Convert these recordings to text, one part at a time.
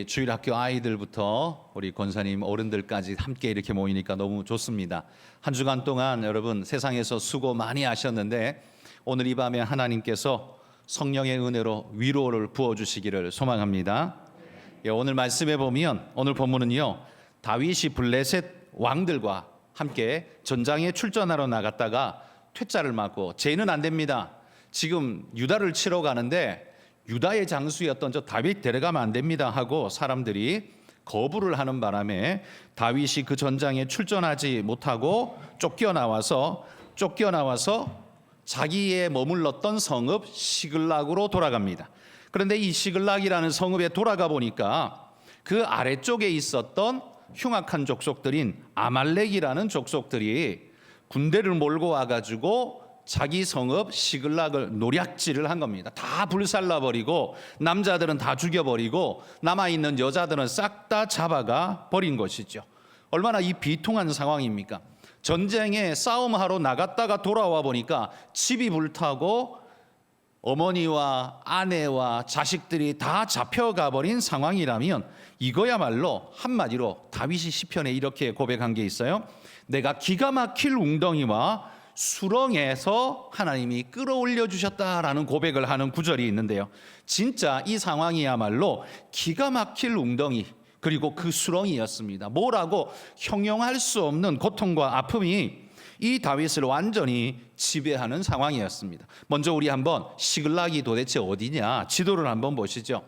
우리 주일학교 아이들부터 우리 권사님 어른들까지 함께 이렇게 모이니까 너무 좋습니다. 한 주간 동안 여러분 세상에서 수고 많이 하셨는데 오늘 이 밤에 하나님께서 성령의 은혜로 위로를 부어주시기를 소망합니다. 오늘 말씀에 보면 오늘 본문은요, 다윗이 블레셋 왕들과 함께 전장에 출전하러 나갔다가 퇴짜를 맞고 쟤는 안 됩니다. 지금 유다를 치러 가는데 유다의 장수였던 저 다윗 데려가면 안 됩니다 하고 사람들이 거부를 하는 바람에 다윗이 그 전장에 출전하지 못하고 쫓겨나와서 자기의 머물렀던 성읍 시글락으로 돌아갑니다. 그런데 이 시글락이라는 성읍에 돌아가 보니까 그 아래쪽에 있었던 흉악한 족속들인 아말렉이라는 족속들이 군대를 몰고 와가지고 자기 성읍 시글락을 노략질을 한 겁니다. 다 불살라버리고 남자들은 다 죽여버리고 남아있는 여자들은 싹 다 잡아가 버린 것이죠. 얼마나 이 비통한 상황입니까? 전쟁에 싸움하러 나갔다가 돌아와 보니까 집이 불타고 어머니와 아내와 자식들이 다 잡혀가 버린 상황이라면 이거야말로 한마디로 다윗이 시편에 이렇게 고백한 게 있어요. 내가 기가 막힐 웅덩이와 수렁에서 하나님이 끌어올려 주셨다라는 고백을 하는 구절이 있는데요, 진짜 이 상황이야말로 기가 막힐 웅덩이 그리고 그 수렁이었습니다. 뭐라고 형용할 수 없는 고통과 아픔이 이 다윗을 완전히 지배하는 상황이었습니다. 먼저 우리 한번 시글락이 도대체 어디냐 지도를 한번 보시죠.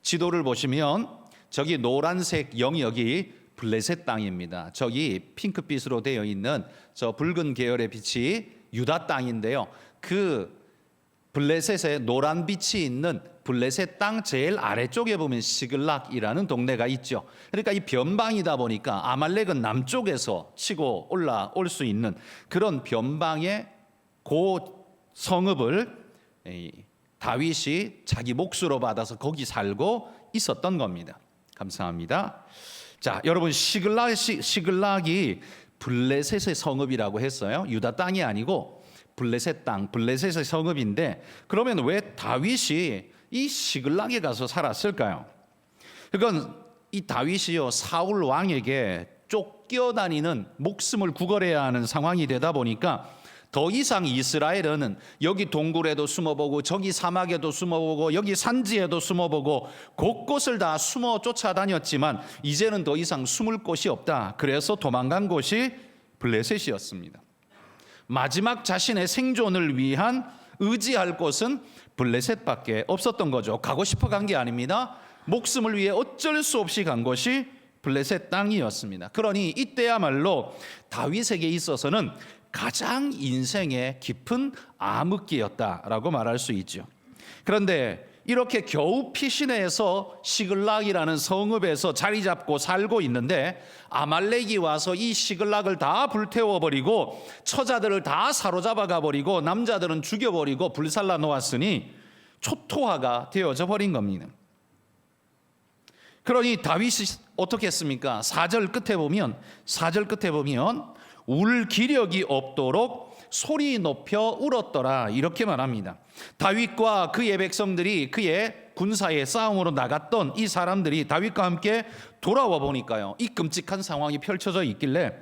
지도를 보시면 저기 노란색 영역이 블레셋 땅입니다. 저기 핑크빛으로 되어 있는 저 붉은 계열의 빛이 유다 땅인데요, 그 블레셋에 노란 빛이 있는 블레셋 땅 제일 아래쪽에 보면 시글락이라는 동네가 있죠. 그러니까 이 변방이다 보니까 아말렉은 남쪽에서 치고 올라올 수 있는 그런 변방의 고 성읍을 다윗이 자기 몫으로 받아서 거기 살고 있었던 겁니다. 감사합니다. 자, 여러분 시글락이 블레셋의 성읍이라고 했어요. 유다 땅이 아니고 블레셋 땅, 블레셋의 성읍인데 그러면 왜 다윗이 이 시글락에 가서 살았을까요? 그건 이 다윗이요 사울 왕에게 쫓겨다니는 목숨을 구걸해야 하는 상황이 되다 보니까 더 이상 이스라엘은 여기 동굴에도 숨어보고 저기 사막에도 숨어보고 여기 산지에도 숨어보고 곳곳을 다 숨어 쫓아다녔지만 이제는 더 이상 숨을 곳이 없다. 그래서 도망간 곳이 블레셋이었습니다. 마지막 자신의 생존을 위한 의지할 곳은 블레셋밖에 없었던 거죠. 가고 싶어 간 게 아닙니다. 목숨을 위해 어쩔 수 없이 간 곳이 블레셋 땅이었습니다. 그러니 이때야말로 다윗에게 있어서는 가장 인생의 깊은 암흑기였다라고 말할 수 있죠. 그런데 이렇게 겨우 피신해서 시글락이라는 성읍에서 자리 잡고 살고 있는데 아말렉이 와서 이 시글락을 다 불태워버리고 처자들을 다 사로잡아가 버리고 남자들은 죽여버리고 불살라 놓았으니 초토화가 되어져 버린 겁니다. 그러니 다윗이 어떻게 했습니까? 4절 끝에 보면 울 기력이 없도록 소리 높여 울었더라 이렇게 말합니다. 다윗과 그의 백성들이 그의 군사의 싸움으로 나갔던 이 사람들이 다윗과 함께 돌아와 보니까요, 이 끔찍한 상황이 펼쳐져 있길래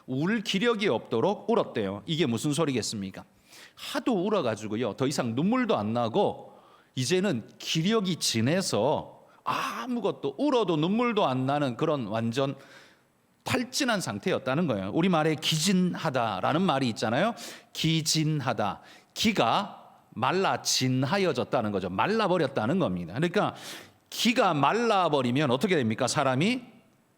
울 기력이 없도록 울었대요. 이게 무슨 소리겠습니까? 하도 울어가지고요 더 이상 눈물도 안 나고 이제는 기력이 진해서 아무것도 울어도 눈물도 안 나는 그런 완전 탈진한 상태였다는 거예요. 우리말에 기진하다라는 말이 있잖아요. 기진하다, 기가 말라 진하여졌다는 거죠. 말라버렸다는 겁니다. 그러니까 기가 말라버리면 어떻게 됩니까? 사람이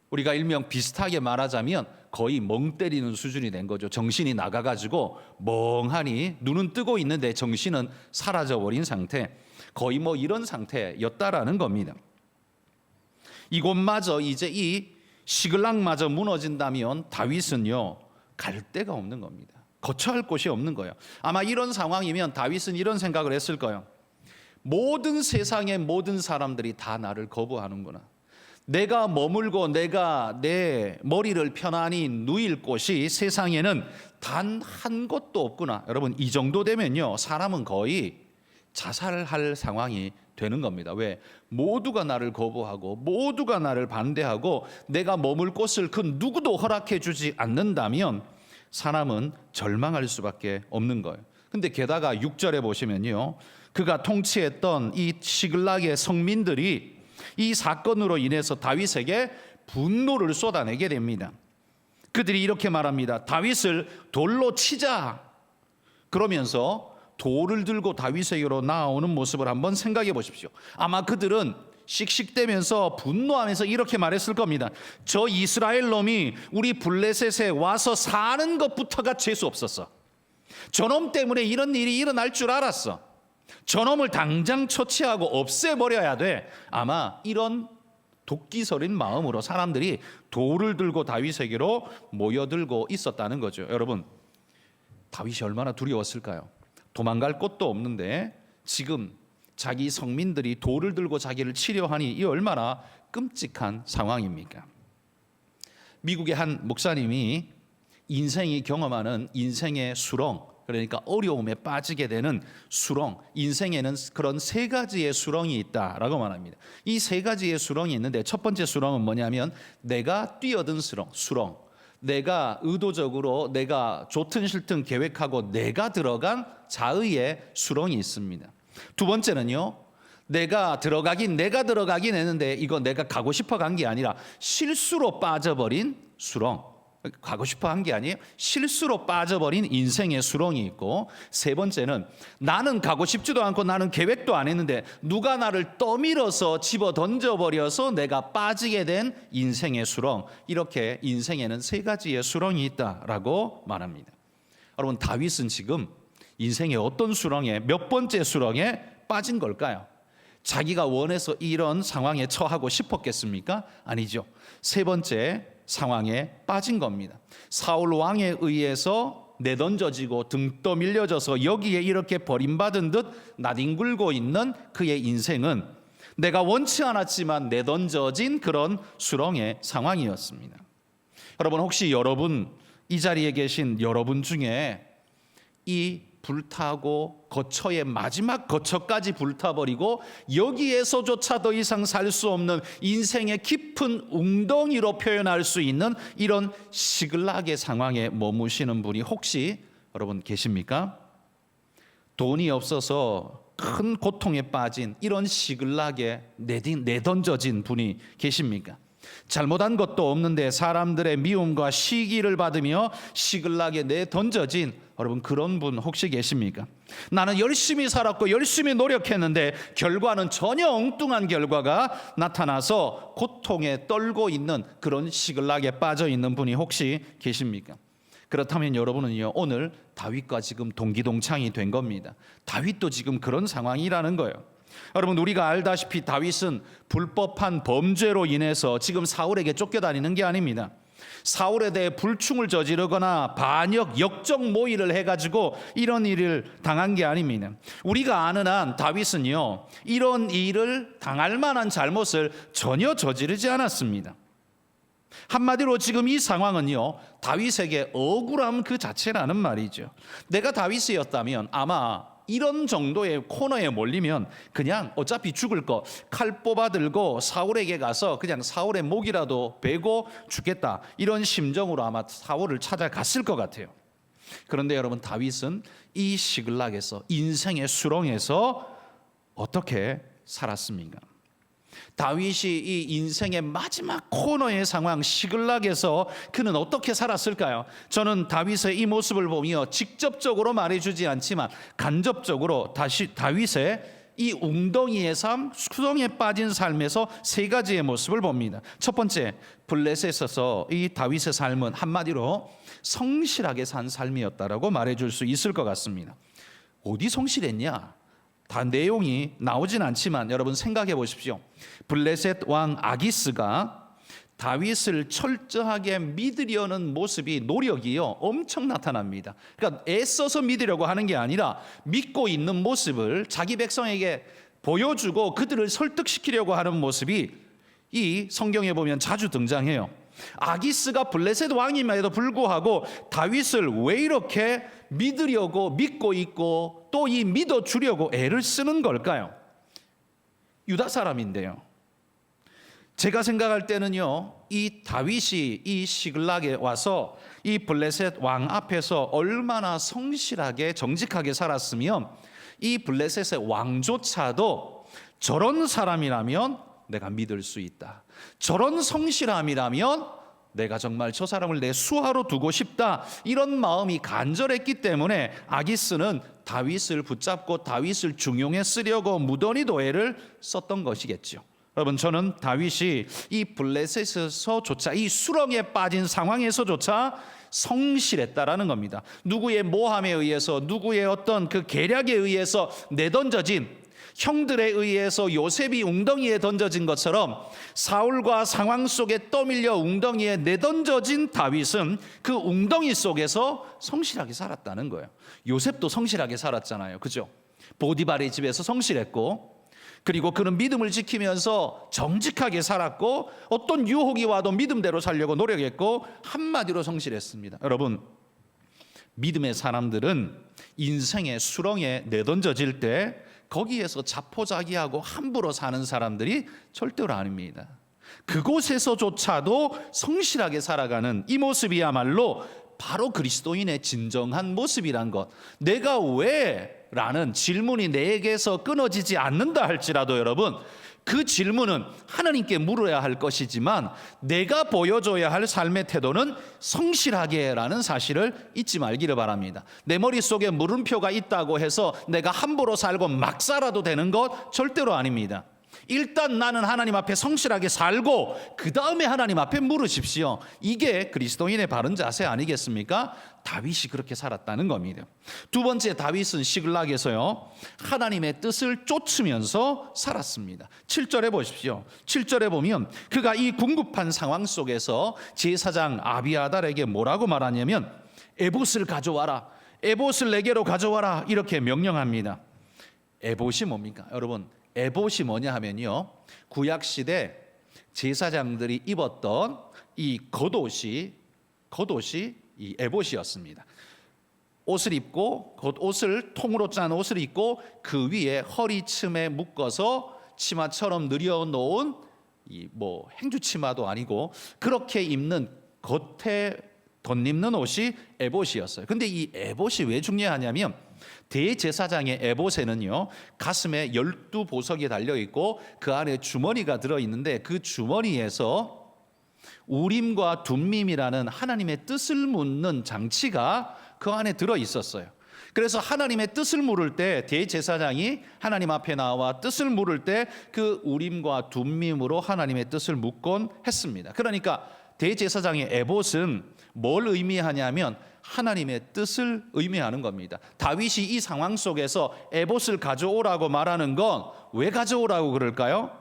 우리가 일명 비슷하게 말하자면 거의 멍 때리는 수준이 된 거죠. 정신이 나가가지고 멍하니 눈은 뜨고 있는데 정신은 사라져버린 상태, 거의 뭐 이런 상태였다라는 겁니다. 이곳마저 이제 이 시글락마저 무너진다면 다윗은요 갈 데가 없는 겁니다. 거처할 곳이 없는 거예요. 아마 이런 상황이면 다윗은 이런 생각을 했을 거예요. 모든 세상의 모든 사람들이 다 나를 거부하는구나. 내가 머물고 내가 내 머리를 편안히 누일 곳이 세상에는 단 한 곳도 없구나. 여러분 이 정도 되면요 사람은 거의 자살할 상황이 되는 겁니다. 왜? 모두가 나를 거부하고 모두가 나를 반대하고 내가 머물 곳을 그 누구도 허락해 주지 않는다면 사람은 절망할 수밖에 없는 거예요. 근데 게다가 6절에 보시면요, 그가 통치했던 이 시글락의 성민들이 이 사건으로 인해서 다윗에게 분노를 쏟아내게 됩니다. 그들이 이렇게 말합니다. 다윗을 돌로 치자. 그러면서 돌을 들고 다윗에게로 나아오는 모습을 한번 생각해 보십시오. 아마 그들은 씩씩대면서 분노하면서 이렇게 말했을 겁니다. 저 이스라엘 놈이 우리 블레셋에 와서 사는 것부터가 재수 없었어. 저놈 때문에 이런 일이 일어날 줄 알았어. 저놈을 당장 처치하고 없애버려야 돼. 아마 이런 독기설인 마음으로 사람들이 돌을 들고 다윗에게로 모여들고 있었다는 거죠. 여러분, 다윗이 얼마나 두려웠을까요? 도망갈 곳도 없는데 지금 자기 성민들이 돌을 들고 자기를 치려 하니 이 얼마나 끔찍한 상황입니까? 미국의 한 목사님이 인생이 경험하는 인생의 수렁, 그러니까 어려움에 빠지게 되는 수렁, 인생에는 그런 세 가지의 수렁이 있다라고 말합니다. 이 세 가지의 수렁이 있는데 첫 번째 수렁은 뭐냐면 내가 뛰어든 수렁, 내가 의도적으로 내가 좋든 싫든 계획하고 내가 들어간 자의의 수렁이 있습니다. 두 번째는요, 내가 들어가긴 했는데 이거 내가 가고 싶어 간 게 아니라 실수로 빠져버린 수렁. 가고 싶어 한 게 아니에요. 실수로 빠져버린 인생의 수렁이 있고, 세 번째는 나는 가고 싶지도 않고 나는 계획도 안 했는데 누가 나를 떠밀어서 집어 던져버려서 내가 빠지게 된 인생의 수렁. 이렇게 인생에는 세 가지의 수렁이 있다라고 말합니다. 여러분, 다윗은 지금 인생의 어떤 수렁에, 몇 번째 수렁에 빠진 걸까요? 자기가 원해서 이런 상황에 처하고 싶었겠습니까? 아니죠. 세 번째 상황에 빠진 겁니다. 사울 왕에 의해서 내던져지고 등 떠밀려져서 여기에 이렇게 버림받은 듯 나뒹굴고 있는 그의 인생은 내가 원치 않았지만 내던져진 그런 수렁의 상황이었습니다. 여러분, 혹시 여러분, 이 자리에 계신 여러분 중에 이 불타고 거처의 마지막 거처까지 불타버리고 여기에서조차 더 이상 살 수 없는 인생의 깊은 웅덩이로 표현할 수 있는 이런 시글락의 상황에 머무시는 분이 혹시 여러분 계십니까? 돈이 없어서 큰 고통에 빠진 이런 시글락에 내던져진 분이 계십니까? 잘못한 것도 없는데 사람들의 미움과 시기를 받으며 시글락에 내던져진 여러분, 그런 분 혹시 계십니까? 나는 열심히 살았고 열심히 노력했는데 결과는 전혀 엉뚱한 결과가 나타나서 고통에 떨고 있는 그런 시글락에 빠져 있는 분이 혹시 계십니까? 그렇다면 여러분은요, 오늘 다윗과 지금 동기동창이 된 겁니다. 다윗도 지금 그런 상황이라는 거예요. 여러분, 우리가 알다시피 다윗은 불법한 범죄로 인해서 지금 사울에게 쫓겨다니는 게 아닙니다. 사울에 대해 불충을 저지르거나 반역, 역적 모의를 해가지고 이런 일을 당한 게 아닙니다. 우리가 아는 한 다윗은요, 이런 일을 당할 만한 잘못을 전혀 저지르지 않았습니다. 한마디로 지금 이 상황은요, 다윗에게 억울함 그 자체라는 말이죠. 내가 다윗이었다면 아마 이런 정도의 코너에 몰리면 그냥 어차피 죽을 거 칼 뽑아 들고 사울에게 가서 그냥 사울의 목이라도 베고 죽겠다, 이런 심정으로 아마 사울을 찾아갔을 것 같아요. 그런데 여러분, 다윗은 이 시글락에서, 인생의 수렁에서 어떻게 살았습니까? 다윗이 이 인생의 마지막 코너의 상황, 시글락에서 그는 어떻게 살았을까요? 저는 다윗의 이 모습을 보며 직접적으로 말해주지 않지만 간접적으로 다윗의 이 웅덩이의 삶, 수렁에 빠진 삶에서 세 가지의 모습을 봅니다. 첫 번째, 블레셋에서 이 다윗의 삶은 한마디로 성실하게 산 삶이었다라고 말해줄 수 있을 것 같습니다. 어디 성실했냐? 다 내용이 나오진 않지만 여러분 생각해 보십시오. 블레셋 왕 아기스가 다윗을 철저하게 믿으려는 모습이, 노력이요, 엄청 나타납니다. 그러니까 애써서 믿으려고 하는 게 아니라 믿고 있는 모습을 자기 백성에게 보여주고 그들을 설득시키려고 하는 모습이 이 성경에 보면 자주 등장해요. 아기스가 블레셋 왕임에도 불구하고 다윗을 왜 이렇게 믿으려고 믿고 있고 또 이 믿어주려고 애를 쓰는 걸까요? 유다 사람인데요. 제가 생각할 때는요, 이 다윗이 이 시글락에 와서 이 블레셋 왕 앞에서 얼마나 성실하게 정직하게 살았으면 이 블레셋의 왕조차도 저런 사람이라면 내가 믿을 수 있다, 저런 성실함이라면 내가 정말 저 사람을 내 수하로 두고 싶다, 이런 마음이 간절했기 때문에 아기스는 다윗을 붙잡고 다윗을 중용해 쓰려고 무던히도 애를 썼던 것이겠죠. 여러분, 저는 다윗이 이 블레셋에서조차, 이 수렁에 빠진 상황에서조차 성실했다라는 겁니다. 누구의 모함에 의해서, 누구의 어떤 그 계략에 의해서 내던져진, 형들에 의해서 요셉이 웅덩이에 던져진 것처럼 사울과 상황 속에 떠밀려 웅덩이에 내던져진 다윗은 그 웅덩이 속에서 성실하게 살았다는 거예요. 요셉도 성실하게 살았잖아요, 그죠? 보디발의 집에서 성실했고, 그리고 그는 믿음을 지키면서 정직하게 살았고, 어떤 유혹이 와도 믿음대로 살려고 노력했고, 한마디로 성실했습니다. 여러분, 믿음의 사람들은 인생의 수렁에 내던져질 때 거기에서 자포자기하고 함부로 사는 사람들이 절대로 아닙니다. 그곳에서조차도 성실하게 살아가는 이 모습이야말로 바로 그리스도인의 진정한 모습이란 것. 내가 왜? 라는 질문이 내게서 끊어지지 않는다 할지라도 여러분, 그 질문은 하나님께 물어야 할 것이지만 내가 보여줘야 할 삶의 태도는 성실하게라는 사실을 잊지 말기를 바랍니다. 내 머릿속에 물음표가 있다고 해서 내가 함부로 살고 막 살아도 되는 것 절대로 아닙니다. 일단 나는 하나님 앞에 성실하게 살고 그 다음에 하나님 앞에 물으십시오. 이게 그리스도인의 바른 자세 아니겠습니까? 다윗이 그렇게 살았다는 겁니다. 두 번째, 다윗은 시글락에서요, 하나님의 뜻을 쫓으면서 살았습니다. 7절에 보십시오. 7절에 보면 그가 이 궁급한 상황 속에서 제사장 아비아달에게 뭐라고 말하냐면 에봇을 가져와라, 에봇을 내게로 가져와라, 이렇게 명령합니다. 에봇이 뭡니까? 여러분, 에봇이 뭐냐 하면요, 구약시대 제사장들이 입었던 이 겉옷이 이 에봇이었습니다. 옷을 입고, 옷을 통으로 짠 옷을 입고 그 위에 허리춤에 묶어서 치마처럼 늘여놓은 이 뭐 행주치마도 아니고 그렇게 입는 겉에 덧입는 옷이 에봇이었어요. 근데 이 에봇이 왜 중요하냐면 대제사장의 에봇에는요, 가슴에 12보석이 달려있고 그 안에 주머니가 들어있는데 그 주머니에서 우림과 둠밈이라는 하나님의 뜻을 묻는 장치가 그 안에 들어있었어요. 그래서 하나님의 뜻을 물을 때 대제사장이 하나님 앞에 나와 뜻을 물을 때 그 우림과 둠밈으로 하나님의 뜻을 묻곤 했습니다. 그러니까 대제사장의 에봇은 뭘 의미하냐면 하나님의 뜻을 의미하는 겁니다. 다윗이 이 상황 속에서 에봇을 가져오라고 말하는 건 왜 가져오라고 그럴까요?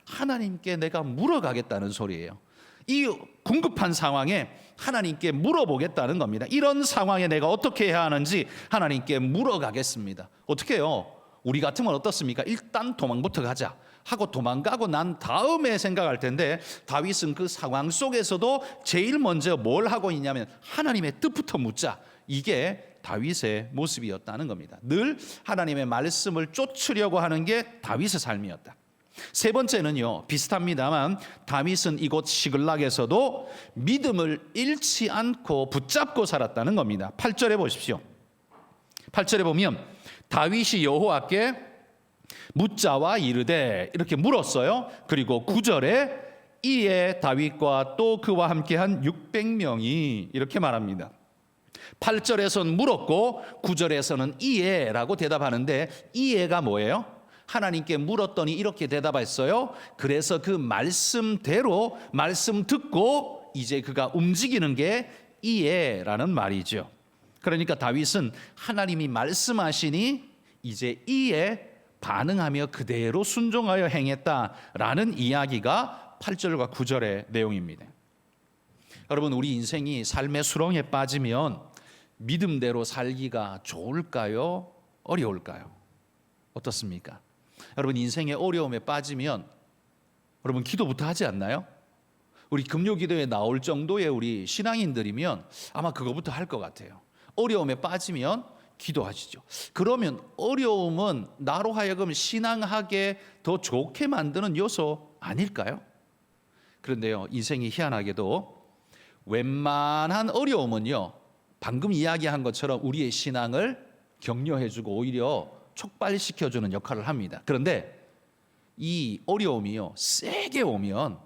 하나님께 내가 물어가겠다는 소리예요. 이 궁급한 상황에 하나님께 물어보겠다는 겁니다. 이런 상황에 내가 어떻게 해야 하는지 하나님께 물어가겠습니다. 어떻게 해요? 우리 같으면 어떻습니까? 일단 도망부터 가자 하고 도망가고 난 다음에 생각할 텐데, 다윗은 그 상황 속에서도 제일 먼저 뭘 하고 있냐면 하나님의 뜻부터 묻자. 이게 다윗의 모습이었다는 겁니다. 늘 하나님의 말씀을 쫓으려고 하는 게 다윗의 삶이었다. 세 번째는요, 비슷합니다만 다윗은 이곳 시글락에서도 믿음을 잃지 않고 붙잡고 살았다는 겁니다. 8절에 보십시오. 8절에 보면 다윗이 여호와께 묻자와 이르되, 이렇게 물었어요. 그리고 9절에 이에 다윗과 또 그와 함께한 600명이 이렇게 말합니다. 8절에서는 물었고 9절에서는 이에라고 대답하는데, 이에가 뭐예요? 하나님께 물었더니 이렇게 대답했어요. 그래서 그 말씀대로 말씀 듣고 이제 그가 움직이는 게 이에라는 말이죠. 그러니까 다윗은 하나님이 말씀하시니 이제 이에 반응하며 그대로 순종하여 행했다라는 이야기가 8절과 9절의 내용입니다. 여러분, 우리 인생이 삶의 수렁에 빠지면 믿음대로 살기가 좋을까요? 어려울까요? 어떻습니까? 여러분, 인생의 어려움에 빠지면 여러분 기도부터 하지 않나요? 우리 금요기도에 나올 정도의 우리 신앙인들이면 아마 그거부터 할 것 같아요. 어려움에 빠지면 기도하시죠. 그러면 어려움은 나로 하여금 신앙하게 더 좋게 만드는 요소 아닐까요? 그런데요, 인생이 희한하게도 웬만한 어려움은요, 방금 이야기한 것처럼 우리의 신앙을 격려해주고 오히려 촉발시켜주는 역할을 합니다. 그런데 이 어려움이요, 세게 오면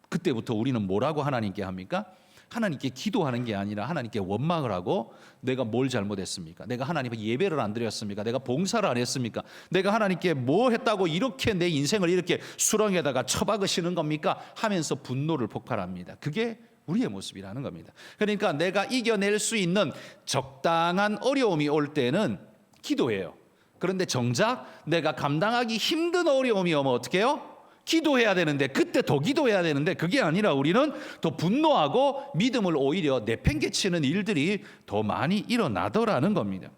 그때부터 우리는 뭐라고 하나님께 합니까? 하나님께 기도하는 게 아니라 하나님께 원망을 하고, 내가 뭘 잘못했습니까? 내가 하나님께 예배를 안 드렸습니까? 내가 봉사를 안 했습니까? 내가 하나님께 뭐 했다고 이렇게 내 인생을 이렇게 수렁에다가 처박으시는 겁니까? 하면서 분노를 폭발합니다. 그게 우리의 모습이라는 겁니다. 그러니까 내가 이겨낼 수 있는 적당한 어려움이 올 때는 기도해요. 그런데 정작 내가 감당하기 힘든 어려움이 오면 어떻게 해요? 기도해야 되는데, 그때 더 기도해야 되는데, 그게 아니라 우리는 더 분노하고 믿음을 오히려 내팽개치는 일들이 더 많이 일어나더라는 겁니다.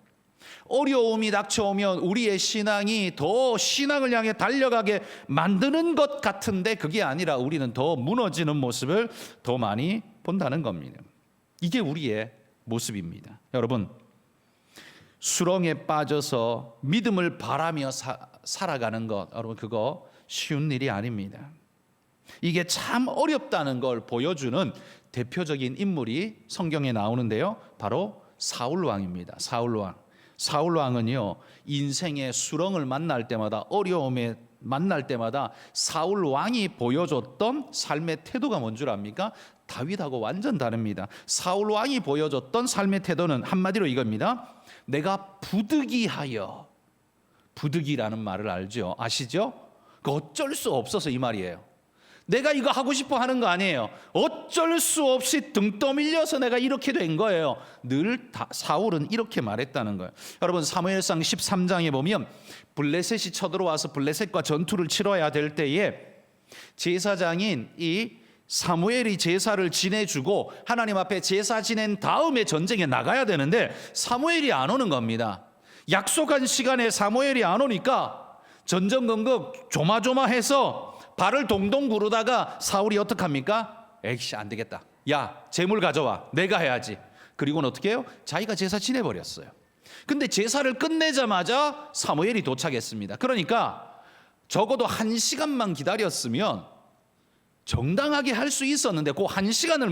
어려움이 닥쳐오면 우리의 신앙이 더 신앙을 향해 달려가게 만드는 것 같은데, 그게 아니라 우리는 더 무너지는 모습을 더 많이 본다는 겁니다. 이게 우리의 모습입니다. 여러분, 수렁에 빠져서 믿음을 바라며 살아가는 것, 여러분, 그거 쉬운 일이 아닙니다. 이게 참 어렵다는 걸 보여주는 대표적인 인물이 성경에 나오는데요, 바로 사울 왕입니다. 사울 왕. 사울 왕은요, 인생의 수렁을 만날 때마다, 어려움에 만날 때마다 사울 왕이 보여줬던 삶의 태도가 뭔 줄 압니까? 다윗하고 완전 다릅니다. 사울 왕이 보여줬던 삶의 태도는 한마디로 이겁니다. 내가 부득이하여, 부득이라는 말을 알죠? 아시죠? 그 어쩔 수 없어서 이 말이에요. 내가 이거 하고 싶어 하는 거 아니에요. 어쩔 수 없이 등 떠밀려서 내가 이렇게 된 거예요. 늘 사울은 이렇게 말했다는 거예요. 여러분, 사무엘상 13장에 보면 블레셋이 쳐들어와서 블레셋과 전투를 치러야 될 때에 제사장인 이 사무엘이 제사를 지내주고 하나님 앞에 제사 지낸 다음에 전쟁에 나가야 되는데 사무엘이 안 오는 겁니다. 약속한 시간에 사무엘이 안 오니까 전전긍긍 조마조마해서 발을 동동 구르다가 사울이 어떡합니까? 에이씨, 안 되겠다. 야, 재물 가져와. 내가 해야지. 그리고는 어떻게 해요? 자기가 제사 지내버렸어요. 근데 제사를 끝내자마자 사무엘이 도착했습니다. 그러니까 적어도 1시간만 기다렸으면 정당하게 할 수 있었는데, 그 1시간을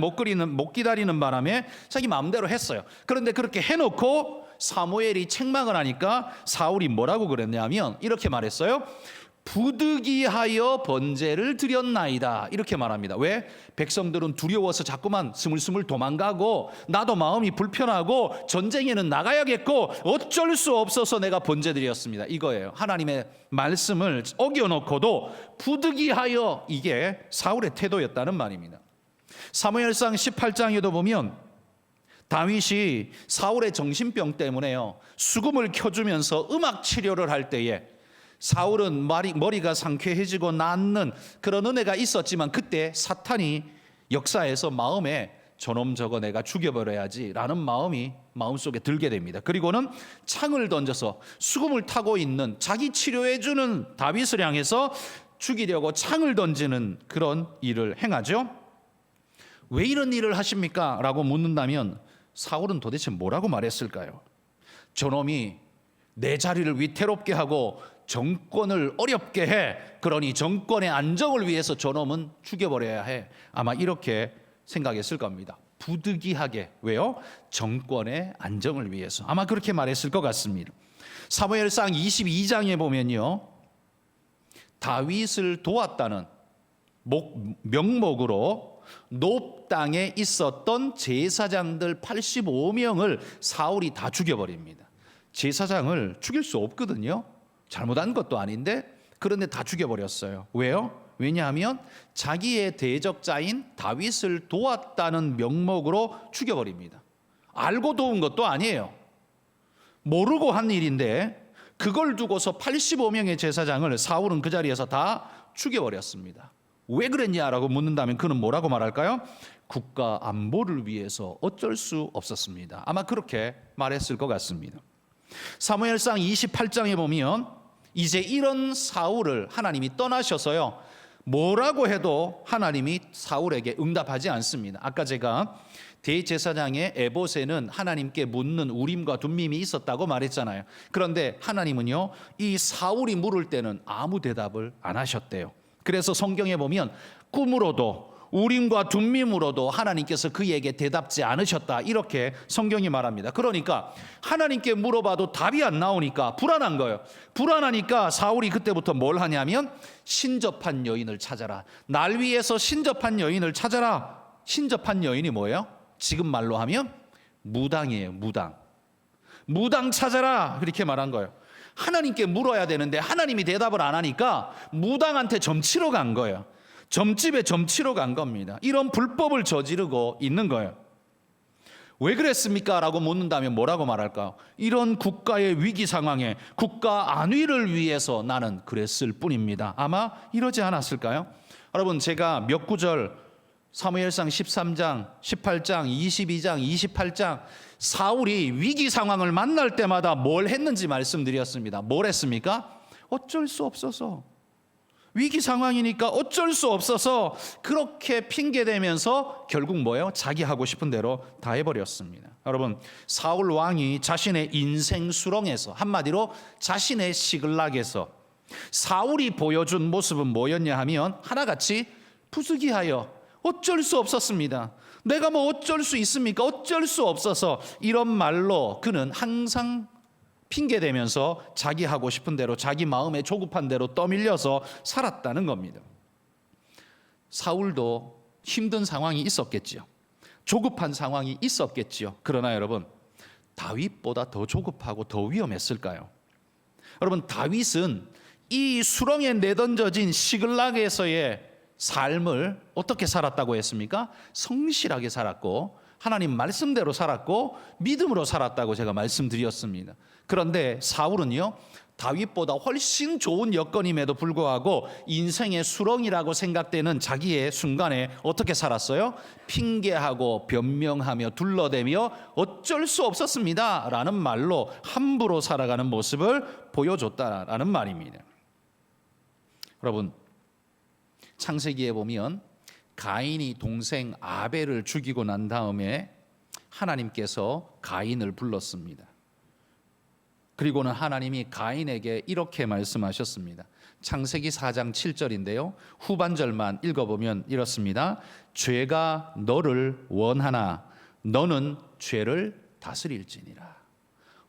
못 기다리는 바람에 자기 마음대로 했어요. 그런데 그렇게 해놓고 사무엘이 책망을 하니까 사울이 뭐라고 그랬냐면 이렇게 말했어요. 부득이하여 번제를 드렸나이다, 이렇게 말합니다. 왜? 백성들은 두려워서 자꾸만 스물스물 도망가고 나도 마음이 불편하고 전쟁에는 나가야겠고 어쩔 수 없어서 내가 번제 드렸습니다, 이거예요. 하나님의 말씀을 어겨놓고도 부득이하여, 이게 사울의 태도였다는 말입니다. 사무엘상 18장에도 보면 다윗이 사울의 정신병 때문에요, 수금을 켜주면서 음악 치료를 할 때에 사울은 머리가 상쾌해지고 낫는 그런 은혜가 있었지만, 그때 사탄이 역사에서 마음에 저놈 저거 내가 죽여버려야지 라는 마음이 마음속에 들게 됩니다. 그리고는 창을 던져서 수금을 타고 있는 자기 치료해주는 다윗을 향해서 죽이려고 창을 던지는 그런 일을 행하죠. 왜 이런 일을 하십니까? 라고 묻는다면 사울은 도대체 뭐라고 말했을까요? 저놈이 내 자리를 위태롭게 하고 정권을 어렵게 해. 그러니 정권의 안정을 위해서 저놈은 죽여버려야 해. 아마 이렇게 생각했을 겁니다. 부득이하게. 왜요? 정권의 안정을 위해서. 아마 그렇게 말했을 것 같습니다. 사무엘상 22장에 보면요, 다윗을 도왔다는 명목으로 높 땅에 있었던 제사장들 85명을 사울이 다 죽여버립니다. 제사장을 죽일 수 없거든요. 잘못한 것도 아닌데, 그런데 다 죽여버렸어요. 왜요? 왜냐하면 자기의 대적자인 다윗을 도왔다는 명목으로 죽여버립니다. 알고 도운 것도 아니에요. 모르고 한 일인데 그걸 두고서 85명의 제사장을 사울은 그 자리에서 다 죽여버렸습니다. 왜 그랬냐라고 묻는다면 그는 뭐라고 말할까요? 국가 안보를 위해서 어쩔 수 없었습니다. 아마 그렇게 말했을 것 같습니다. 사무엘상 28장에 보면 이제 이런 사울을 하나님이 떠나셔서요, 뭐라고 해도 하나님이 사울에게 응답하지 않습니다. 아까 제가 대제사장의 에봇에는 하나님께 묻는 우림과 둠밈이 있었다고 말했잖아요. 그런데 하나님은요, 이 사울이 물을 때는 아무 대답을 안 하셨대요. 그래서 성경에 보면 꿈으로도 우림과 둠밈으로도 하나님께서 그에게 대답지 않으셨다, 이렇게 성경이 말합니다. 그러니까 하나님께 물어봐도 답이 안 나오니까 불안한 거예요. 불안하니까 사울이 그때부터 뭘 하냐면 신접한 여인을 찾아라. 날 위해서 신접한 여인을 찾아라. 신접한 여인이 뭐예요? 지금 말로 하면 무당이에요. 무당 찾아라, 그렇게 말한 거예요. 하나님께 물어야 되는데 하나님이 대답을 안 하니까 무당한테 점치러 간 거예요. 점집에 점치러 간 겁니다. 이런 불법을 저지르고 있는 거예요. 왜 그랬습니까? 라고 묻는다면 뭐라고 말할까요? 이런 국가의 위기 상황에 국가 안위를 위해서 나는 그랬을 뿐입니다. 아마 이러지 않았을까요? 여러분, 제가 몇 구절 사무엘상 13장, 18장, 22장, 28장 사울이 위기 상황을 만날 때마다 뭘 했는지 말씀드렸습니다. 뭘 했습니까? 어쩔 수 없어서, 위기 상황이니까 어쩔 수 없어서 그렇게 핑계대면서 결국 뭐예요? 자기 하고 싶은 대로 다 해버렸습니다. 여러분, 사울 왕이 자신의 인생 수렁에서, 한마디로 자신의 시글락에서 사울이 보여준 모습은 뭐였냐 하면 하나같이 부득이하여 어쩔 수 없었습니다. 내가 뭐 어쩔 수 있습니까? 어쩔 수 없어서, 이런 말로 그는 항상 핑계대면서 자기 하고 싶은 대로, 자기 마음에 조급한 대로 떠밀려서 살았다는 겁니다. 사울도 힘든 상황이 있었겠지요. 조급한 상황이 있었겠지요. 그러나 여러분, 다윗보다 더 조급하고 더 위험했을까요? 여러분, 다윗은 이 수렁에 내던져진 시글락에서의 삶을 어떻게 살았다고 했습니까? 성실하게 살았고 하나님 말씀대로 살았고 믿음으로 살았다고 제가 말씀드렸습니다. 그런데 사울은요, 다윗보다 훨씬 좋은 여건임에도 불구하고 인생의 수렁이라고 생각되는 자기의 순간에 어떻게 살았어요? 핑계하고 변명하며 둘러대며 어쩔 수 없었습니다 라는 말로 함부로 살아가는 모습을 보여줬다라는 말입니다. 여러분, 창세기에 보면 가인이 동생 아벨을 죽이고 난 다음에 하나님께서 가인을 불렀습니다. 그리고는 하나님이 가인에게 이렇게 말씀하셨습니다. 창세기 4장 7절인데요. 후반절만 읽어보면 이렇습니다. 죄가 너를 원하나 너는 죄를 다스릴지니라.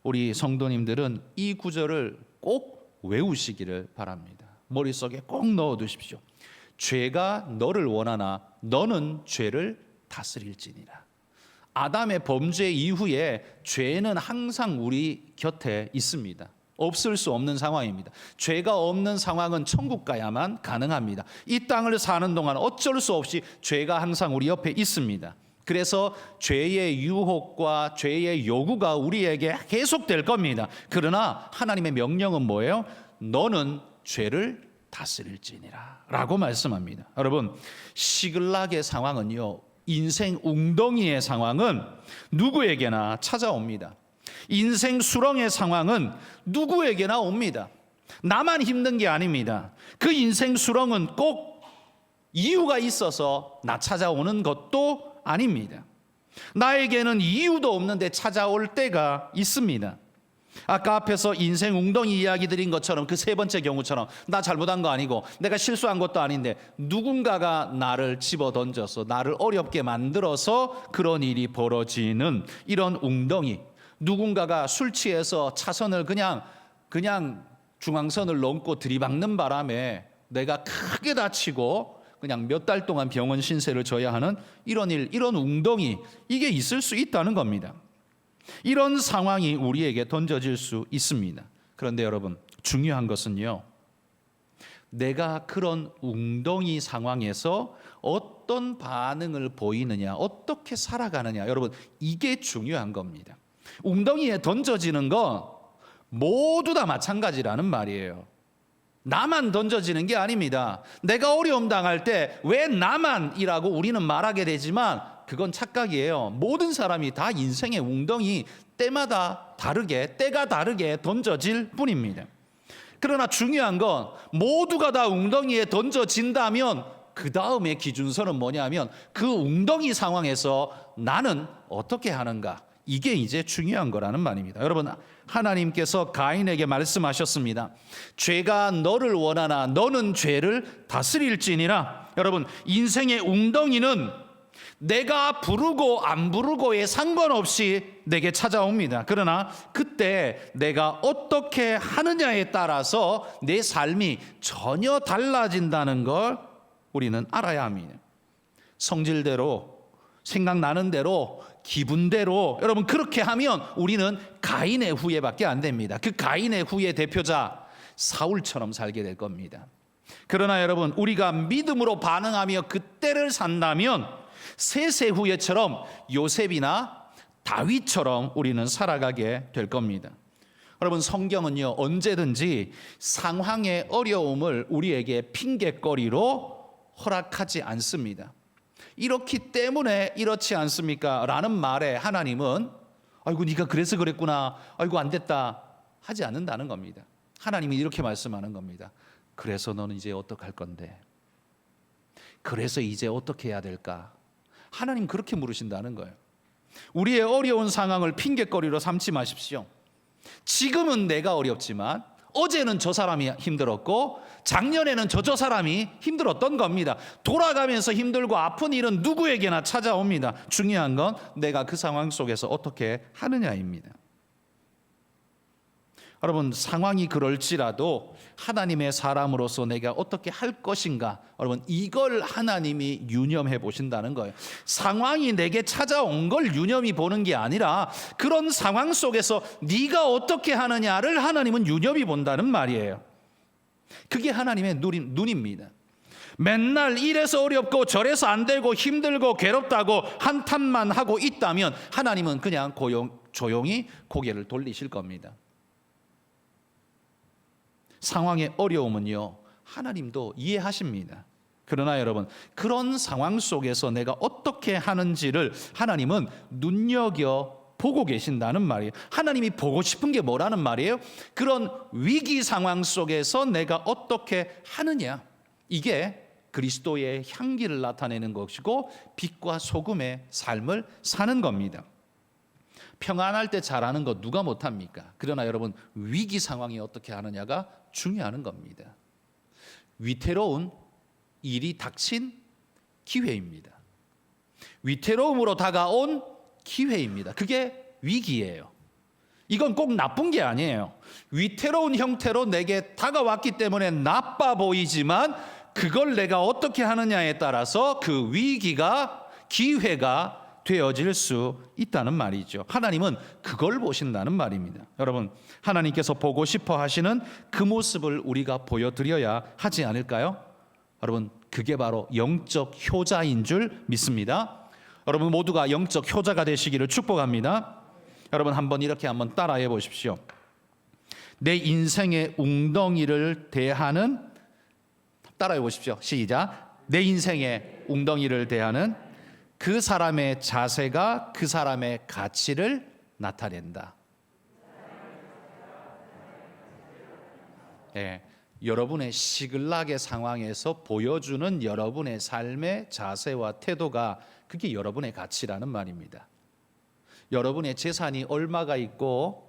우리 성도님들은 이 구절을 꼭 외우시기를 바랍니다. 머릿속에 꼭 넣어두십시오. 죄가 너를 원하나 너는 죄를 다스릴지니라. 아담의 범죄 이후에 죄는 항상 우리 곁에 있습니다. 없을 수 없는 상황입니다. 죄가 없는 상황은 천국 가야만 가능합니다. 이 땅을 사는 동안 어쩔 수 없이 죄가 항상 우리 옆에 있습니다. 그래서 죄의 유혹과 죄의 요구가 우리에게 계속될 겁니다. 그러나 하나님의 명령은 뭐예요? 너는 죄를 다스릴지니라 라고 말씀합니다. 여러분, 시글락의 상황은요, 인생 웅덩이의 상황은 누구에게나 찾아옵니다. 인생 수렁의 상황은 누구에게나 옵니다. 나만 힘든 게 아닙니다. 그 인생 수렁은 꼭 이유가 있어서 나 찾아오는 것도 아닙니다. 나에게는 이유도 없는데 찾아올 때가 있습니다. 아까 앞에서 인생 웅덩이 이야기 드린 것처럼 그 세 번째 경우처럼 나 잘못한 거 아니고 내가 실수한 것도 아닌데 누군가가 나를 집어던져서 나를 어렵게 만들어서 그런 일이 벌어지는 이런 웅덩이, 누군가가 술 취해서 차선을 그냥 중앙선을 넘고 들이박는 바람에 내가 크게 다치고 그냥 몇 달 동안 병원 신세를 져야 하는 이런 일, 이런 웅덩이, 이게 있을 수 있다는 겁니다. 이런 상황이 우리에게 던져질 수 있습니다. 그런데 여러분, 중요한 것은요, 내가 그런 웅덩이 상황에서 어떤 반응을 보이느냐, 어떻게 살아가느냐, 여러분, 이게 중요한 겁니다. 웅덩이에 던져지는 건 모두 다 마찬가지라는 말이에요. 나만 던져지는 게 아닙니다. 내가 어려움 당할 때 왜 나만이라고 우리는 말하게 되지만 그건 착각이에요. 모든 사람이 다 인생의 웅덩이 때마다 다르게, 때가 다르게 던져질 뿐입니다. 그러나 중요한 건 모두가 다 웅덩이에 던져진다면 그 다음에 기준선은 뭐냐면 그 웅덩이 상황에서 나는 어떻게 하는가, 이게 이제 중요한 거라는 말입니다. 여러분, 하나님께서 가인에게 말씀하셨습니다. 죄가 너를 원하나 너는 죄를 다스릴지니라. 여러분, 인생의 웅덩이는 내가 부르고 안 부르고에 상관없이 내게 찾아옵니다. 그러나 그때 내가 어떻게 하느냐에 따라서 내 삶이 전혀 달라진다는 걸 우리는 알아야 합니다. 성질대로, 생각나는 대로, 기분대로 여러분 그렇게 하면 우리는 가인의 후예밖에 안 됩니다. 그 가인의 후예 대표자 사울처럼 살게 될 겁니다. 그러나 여러분, 우리가 믿음으로 반응하며 그때를 산다면 세세 후예처럼 요셉이나 다윗처럼 우리는 살아가게 될 겁니다. 여러분, 성경은요 언제든지 상황의 어려움을 우리에게 핑계거리로 허락하지 않습니다. 이렇기 때문에 이렇지 않습니까? 라는 말에 하나님은 아이고 네가 그래서 그랬구나, 아이고 안 됐다 하지 않는다는 겁니다. 하나님이 이렇게 말씀하는 겁니다. 그래서 너는 이제 어떡할 건데? 그래서 이제 어떻게 해야 될까? 하나님 그렇게 물으신다는 거예요. 우리의 어려운 상황을 핑계거리로 삼지 마십시오. 지금은 내가 어렵지만 어제는 저 사람이 힘들었고 작년에는 저 사람이 힘들었던 겁니다. 돌아가면서 힘들고 아픈 일은 누구에게나 찾아옵니다. 중요한 건 내가 그 상황 속에서 어떻게 하느냐입니다. 여러분, 상황이 그럴지라도 하나님의 사람으로서 내가 어떻게 할 것인가, 여러분 이걸 하나님이 유념해 보신다는 거예요. 상황이 내게 찾아온 걸 유념히 보는 게 아니라 그런 상황 속에서 네가 어떻게 하느냐를 하나님은 유념히 본다는 말이에요. 그게 하나님의 눈입니다. 맨날 이래서 어렵고 저래서 안 되고 힘들고 괴롭다고 한탄만 하고 있다면 하나님은 그냥 조용히 고개를 돌리실 겁니다. 상황의 어려움은요 하나님도 이해하십니다. 그러나 여러분, 그런 상황 속에서 내가 어떻게 하는지를 하나님은 눈여겨 보고 계신다는 말이에요. 하나님이 보고 싶은 게 뭐라는 말이에요? 그런 위기 상황 속에서 내가 어떻게 하느냐, 이게 그리스도의 향기를 나타내는 것이고 빛과 소금의 삶을 사는 겁니다. 평안할 때 잘하는 거 누가 못합니까? 그러나 여러분, 위기 상황이 어떻게 하느냐가 중요한 겁니다. 위태로운 일이 닥친 기회입니다. 위태로움으로 다가온 기회입니다. 그게 위기예요. 이건 꼭 나쁜 게 아니에요. 위태로운 형태로 내게 다가왔기 때문에 나빠 보이지만 그걸 내가 어떻게 하느냐에 따라서 그 위기가 기회가 되어질 수 있다는 말이죠. 하나님은 그걸 보신다는 말입니다. 여러분, 하나님께서 보고 싶어 하시는 그 모습을 우리가 보여드려야 하지 않을까요? 여러분, 그게 바로 영적 효자인 줄 믿습니다. 여러분 모두가 영적 효자가 되시기를 축복합니다. 여러분 한번 따라해 보십시오. 내 인생의 웅덩이를 대하는, 따라해 보십시오. 시작. 내 인생의 웅덩이를 대하는 그 사람의 자세가 그 사람의 가치를 나타낸다. 예, 여러분의 시글락의 상황에서 보여주는 여러분의 삶의 자세와 태도가 그게 여러분의 가치라는 말입니다. 여러분의 재산이 얼마가 있고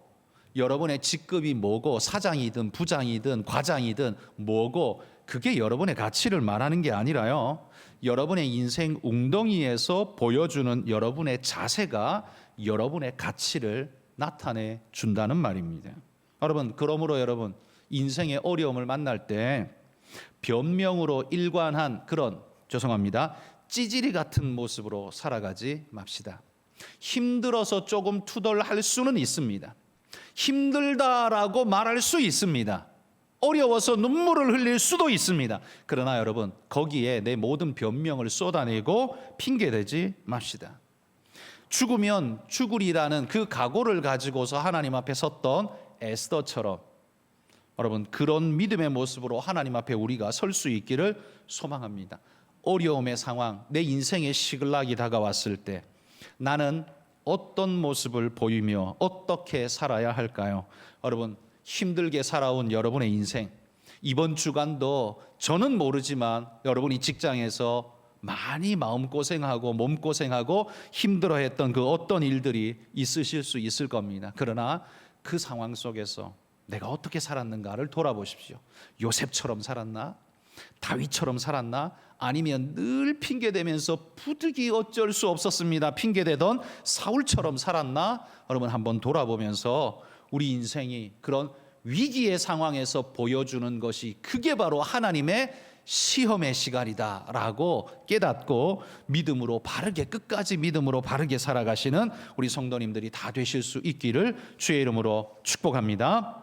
여러분의 직급이 뭐고 사장이든 부장이든 과장이든 뭐고 그게 여러분의 가치를 말하는 게 아니라요, 여러분의 인생 웅덩이에서 보여주는 여러분의 자세가 여러분의 가치를 나타내 준다는 말입니다. 여러분, 그러므로 여러분 인생의 어려움을 만날 때 변명으로 일관한 그런, 찌질이 같은 모습으로 살아가지 맙시다. 힘들어서 조금 투덜할 수는 있습니다. 힘들다라고 말할 수 있습니다. 어려워서 눈물을 흘릴 수도 있습니다. 그러나 여러분, 거기에 내 모든 변명을 쏟아내고 핑계대지 맙시다. 죽으면 죽으리라는 그 각오를 가지고서 하나님 앞에 섰던 에스더처럼 여러분 그런 믿음의 모습으로 하나님 앞에 우리가 설 수 있기를 소망합니다. 어려움의 상황, 내 인생의 시글락이 다가왔을 때 나는 어떤 모습을 보이며 어떻게 살아야 할까요? 여러분, 힘들게 살아온 여러분의 인생, 이번 주간도 저는 모르지만 여러분이 직장에서 많이 마음고생하고 몸고생하고 힘들어했던 그 어떤 일들이 있으실 수 있을 겁니다. 그러나 그 상황 속에서 내가 어떻게 살았는가를 돌아보십시오. 요셉처럼 살았나? 다윗처럼 살았나? 아니면 늘 핑계대면서 부득이 어쩔 수 없었습니다. 핑계대던 사울처럼 살았나? 여러분 한번 돌아보면서 우리 인생이 그런 위기의 상황에서 보여주는 것이 그게 바로 하나님의 시험의 시간이다라고 깨닫고 믿음으로 바르게 끝까지 믿음으로 바르게 살아가시는 우리 성도님들이 다 되실 수 있기를 주의 이름으로 축복합니다.